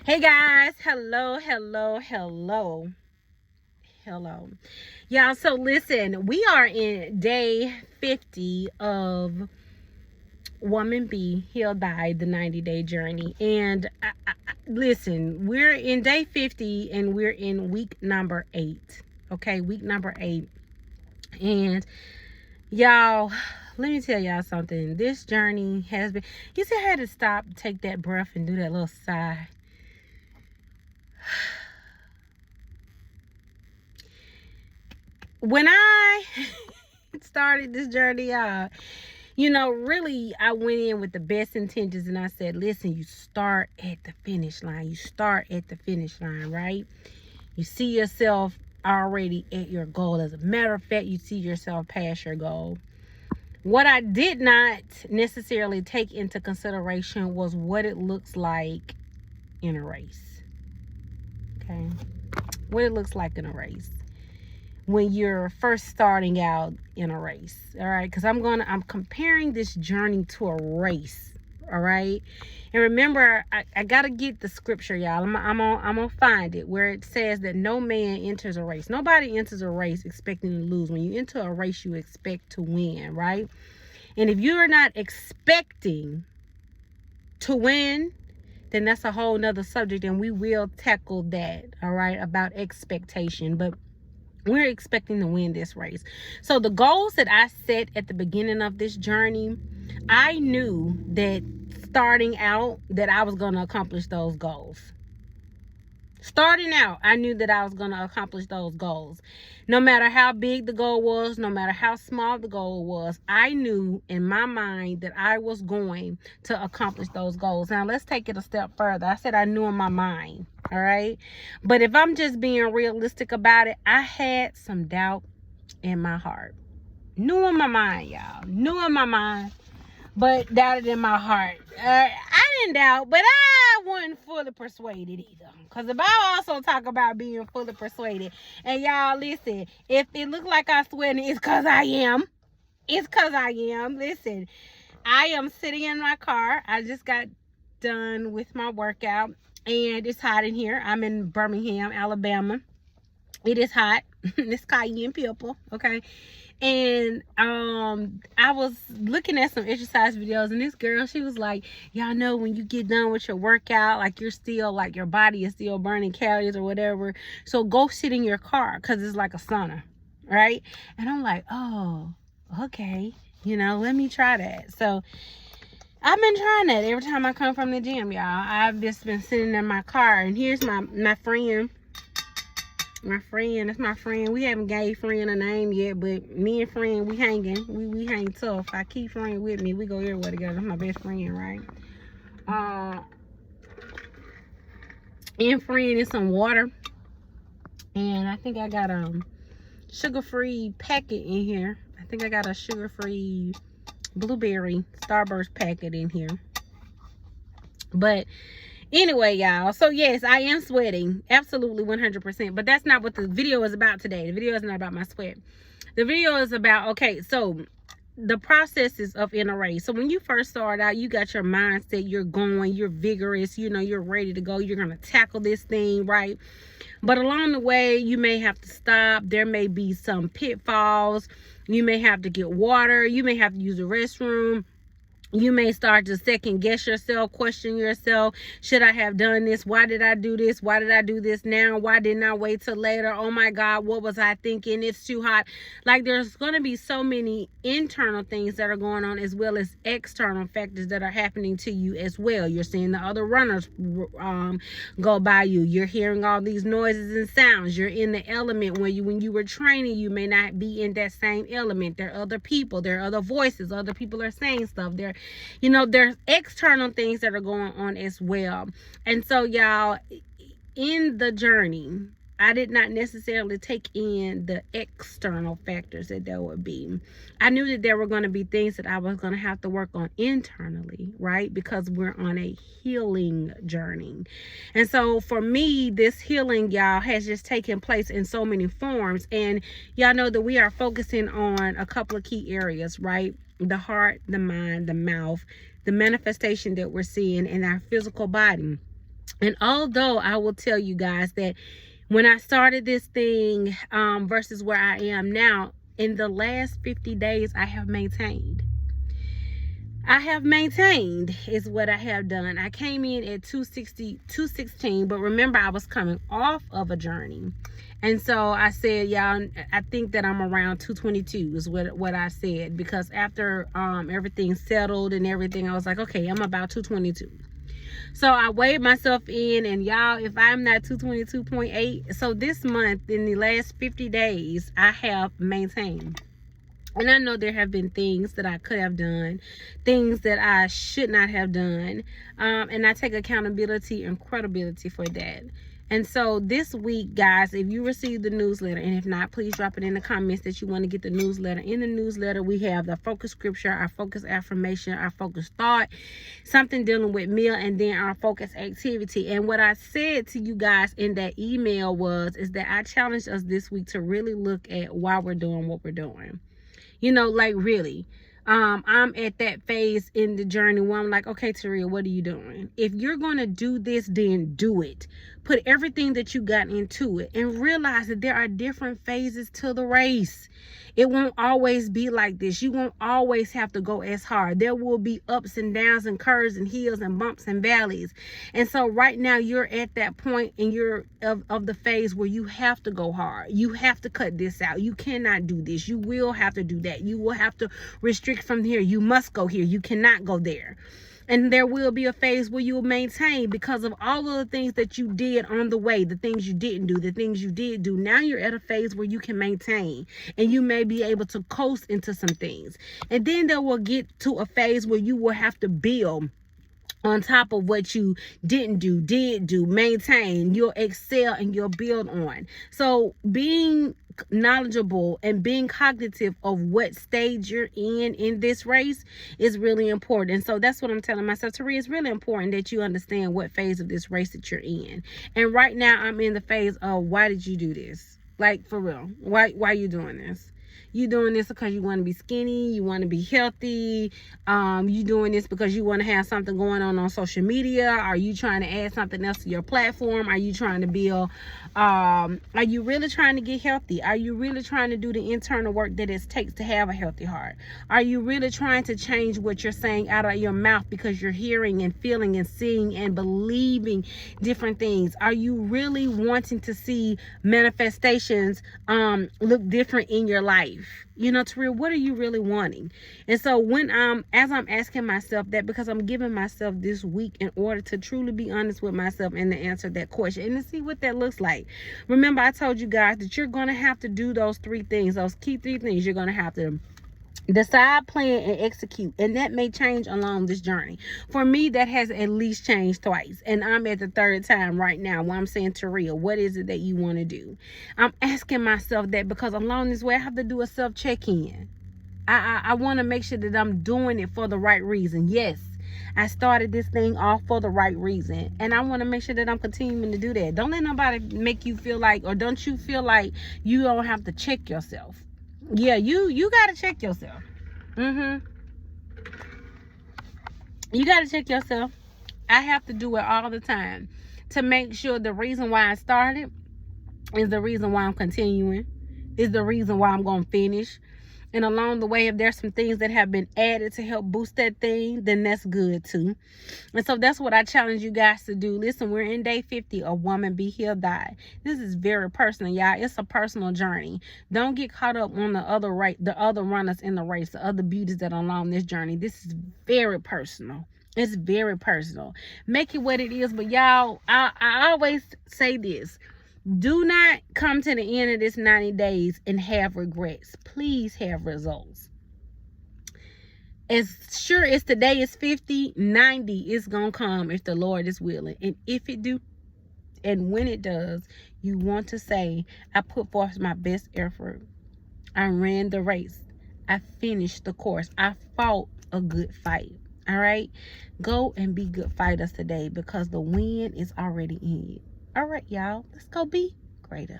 Hey guys, hello. Y'all, so listen, we are in day 50 of Woman Be Healed by the 90-day journey. And listen, we're in day 50 and we're in week number 8. Okay, week number 8. And y'all, let me tell y'all something. This journey has been, you see, I had to stop, take that breath, and do that little sigh. When I started this journey, really, I went in with the best intentions and I said, listen, you start at the finish line. You start at the finish line, right? You see yourself already at your goal. As a matter of fact, you see yourself past your goal. What I did not necessarily take into consideration was what it looks like in a race. Okay? What it looks like in a race when you're first starting out in a race. All right, because I'm comparing this journey to a race. All right, and remember, I gotta get the scripture, y'all. I'm gonna find it where it says that no man enters a race. Nobody enters a race expecting to lose. When you enter a race, you expect to win, right? And if you're not expecting to win, then that's a whole nother subject, and we will tackle that. All right, about expectation, but we're expecting to win this race. So the goals that I set at the beginning of this journey, I knew that starting out that I was going to accomplish those goals. Starting out, I knew that I was going to accomplish those goals. No matter how big the goal was, no matter how small the goal was, I knew in my mind that I was going to accomplish those goals. Now, let's take it a step further. I said I knew in my mind, all right? But if I'm just being realistic about it, I had some doubt in my heart. Knew in my mind, y'all. Knew in my mind, but doubted in my heart. I didn't doubt, but I wasn't fully persuaded either. Because the Bible also talk about being fully persuaded. And y'all, listen, if it look like I'm sweating, it's because I am. It's because I am. Listen, I am sitting in my car. I just got done with my workout. And it's hot in here. I'm in Birmingham, Alabama. It is hot. It's cayenne pepper, okay? And I was looking at some exercise videos, and this girl, she was like, y'all know when you get done with your workout, like you're still, like your body is still burning calories or whatever, so go sit in your car because it's like a sauna, right? And I'm like, oh, okay, let me try that. So I've been trying that every time I come from the gym, y'all. I've just been sitting in my car, and here's my friend. That's my friend. We haven't gave friend a name yet, but me and friend, we hanging. We hang tough. I keep friend with me. We go everywhere together. That's my best friend, right? And friend is some water. And I think I got a sugar-free packet in here. I think I got a sugar-free blueberry Starburst packet in here. But anyway, y'all, so yes, I am sweating, absolutely 100%, but that's not what the video is about today. The video is not about my sweat. The video is about, okay, so the processes of in a race. So when you first start out, you got your mindset, you're going, you're vigorous, you're ready to go, you're gonna tackle this thing, right? But along the way, you may have to stop. There may be some pitfalls. You may have to get water. You may have to use the restroom. You may start to second guess yourself, question yourself. Should I have done this? Why did I do this? Why did I do this now? Why didn't I wait till later? Oh my God, what was I thinking? It's too hot. Like, there's going to be so many internal things that are going on, as well as external factors that are happening to you as well. You're seeing the other runners go by you. You're hearing all these noises and sounds. You're in the element when you were training, you may not be in that same element. There are other people. There are other voices. Other people are saying stuff. There's external things that are going on as well. And so, y'all, in the journey, I did not necessarily take in the external factors that there would be. I knew that there were going to be things that I was going to have to work on internally, right? Because we're on a healing journey. And so for me, this healing, y'all, has just taken place in so many forms. And y'all know that we are focusing on a couple of key areas, right? The heart, the mind, the mouth, the manifestation that we're seeing in our physical body. And although I will tell you guys that when I started this thing versus where I am now, in the last 50 days, I have maintained. Is what I have done. I came in at 260, 216, but remember I was coming off of a journey. And so I said, y'all, I think that I'm around 222 is what I said, because after everything settled and everything, I was like, okay, I'm about 222. So I weighed myself in, and y'all, if I'm not 222.8, so this month, in the last 50 days, I have maintained. And I know there have been things that I could have done, things that I should not have done. And I take accountability and credibility for that. And so this week, guys, if you received the newsletter, and if not, please drop it in the comments that you want to get the newsletter. In the newsletter, we have the focus scripture, our focus affirmation, our focus thought, something dealing with meal, and then our focus activity. And what I said to you guys in that email is that I challenged us this week to really look at why we're doing what we're doing. You know, like really. I'm at that phase in the journey where I'm like, okay, Taria, what are you doing? If you're going to do this, then do it. Put everything that you got into it, and realize that there are different phases to the race. It won't always be like this. You won't always have to go as hard. There will be ups and downs and curves and hills and bumps and valleys. And so right now you're at that point and you're of the phase where you have to go hard. You have to cut this out. You cannot do this. You will have to do that. You will have to restrict from here. You must go here. You cannot go there. And there will be a phase where you will maintain because of all of the things that you did on the way, the things you didn't do, the things you did do. Now you're at a phase where you can maintain, and you may be able to coast into some things. And then there will get to a phase where you will have to build on top of what you did do, maintain. You'll excel and you'll build on. So being knowledgeable and being cognitive of what stage you're in this race is really important. And so that's what I'm telling myself, Taria, it's really important that you understand what phase of this race that you're in. And right now I'm in the phase of, why did you do this? Like, for real, why are you doing this? You doing this because you want to be skinny, you want to be healthy, you doing this because you want to have something going on social media? Are you trying to add something else to your platform? Are you trying to build, are you really trying to get healthy? Are you really trying to do the internal work that it takes to have a healthy heart? Are you really trying to change what you're saying out of your mouth because you're hearing and feeling and seeing and believing different things? Are you really wanting to see manifestations look different in your life? You know, Taria, what are you really wanting? And so when as I'm asking myself that, because I'm giving myself this week in order to truly be honest with myself and to answer that question and to see what that looks like. Remember, I told you guys that you're going to have to do those three things, those key three things. You're going to have to decide, plan, and execute. And that may change along this journey. For me, that has at least changed twice. And I'm at the third time right now where I'm saying, Taria, what is it that you want to do? I'm asking myself that because along this way, I have to do a self-check-in. I want to make sure that I'm doing it for the right reason. Yes, I started this thing off for the right reason. And I want to make sure that I'm continuing to do that. Don't let nobody make you feel like, or don't you feel like you don't have to check yourself. Yeah, you got to check yourself. You got to check yourself. I have to do it all the time to make sure the reason why I started is the reason why I'm continuing, is the reason why I'm going to finish. And along the way, if there's some things that have been added to help boost that thing, then that's good too. And so that's what I challenge you guys to do. Listen, we're in day 50 of Woman Be Healed Die. This is very personal, y'all. It's a personal journey. Don't get caught up on the other runners in the race, the other beauties that are along this journey. This is very personal. It's very personal. Make it what it is. But y'all, I always say this. Do not come to the end of this 90 days and have regrets. Please have results. As sure as today is 50, 90 is going to come if the Lord is willing. And if it do, and when it does, you want to say, I put forth my best effort. I ran the race. I finished the course. I fought a good fight. All right? Go and be good fighters today because the win is already in you. All right, y'all. Let's go be greater.